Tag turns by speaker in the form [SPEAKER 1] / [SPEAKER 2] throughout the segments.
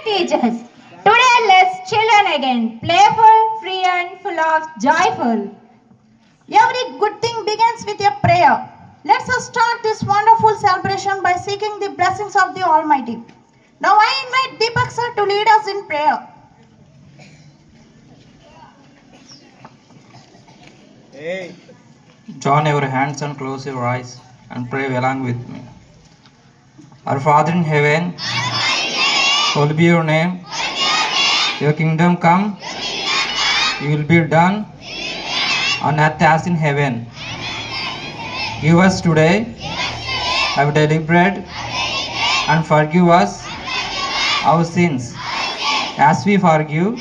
[SPEAKER 1] teachers. Today let's children again, playful, free and full of joyful.
[SPEAKER 2] Every good thing begins with a prayer. Let us start this wonderful celebration by seeking the blessings of the Almighty. Now I invite Deepak sir to lead us in prayer.
[SPEAKER 3] Join your hands and close your eyes and pray along with me. Our Father in heaven, hallowed be your name. Your kingdom come, your will be done on earth as in heaven. Give us today our daily bread and forgive us our sins as we forgive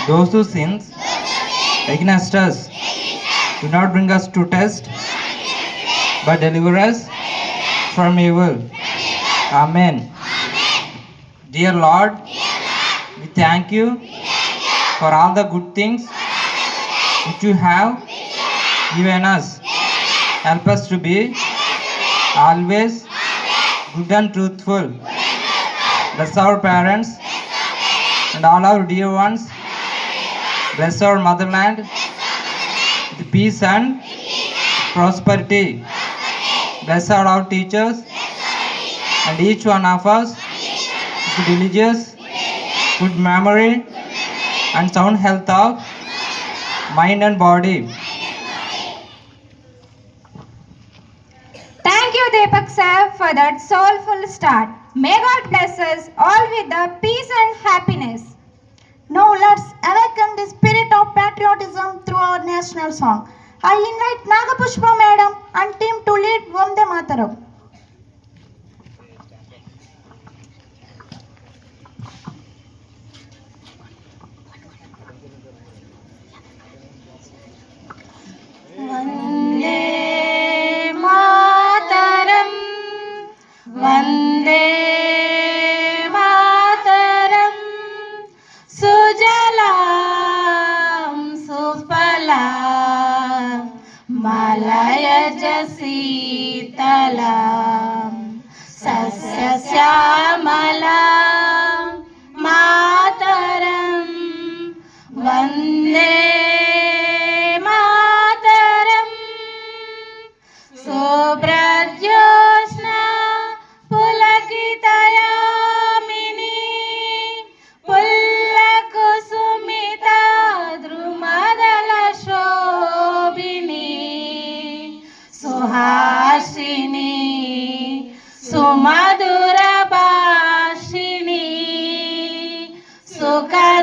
[SPEAKER 3] those who sin against us. Do not bring us to test, but deliver us from evil. Amen. Dear Lord, we thank you for all the good things which you have given us. Help us to be always good and truthful. Bless our parents and all our dear ones. Bless our motherland with peace and prosperity. Bless all our teachers and each one of us with religious, good memory and sound health of mind and body.
[SPEAKER 1] Thank you, Deepak sir, for that soulful start. May God bless us all with the peace and happiness.
[SPEAKER 2] Now let's awaken the spirit of patriotism through our national song. I invite Nagapushpa madam and team to lead Vande Mataram.
[SPEAKER 4] Vande Mataram, Vande Mataram, Sujalam Sufalam, Malayaj Sitalam, Sasyamalam, Mataram, Vande Subhradyotsna Pulakitayamini Pullakusumita Drumadala Shobhini Suhasini Sumadura Bhashini Sukha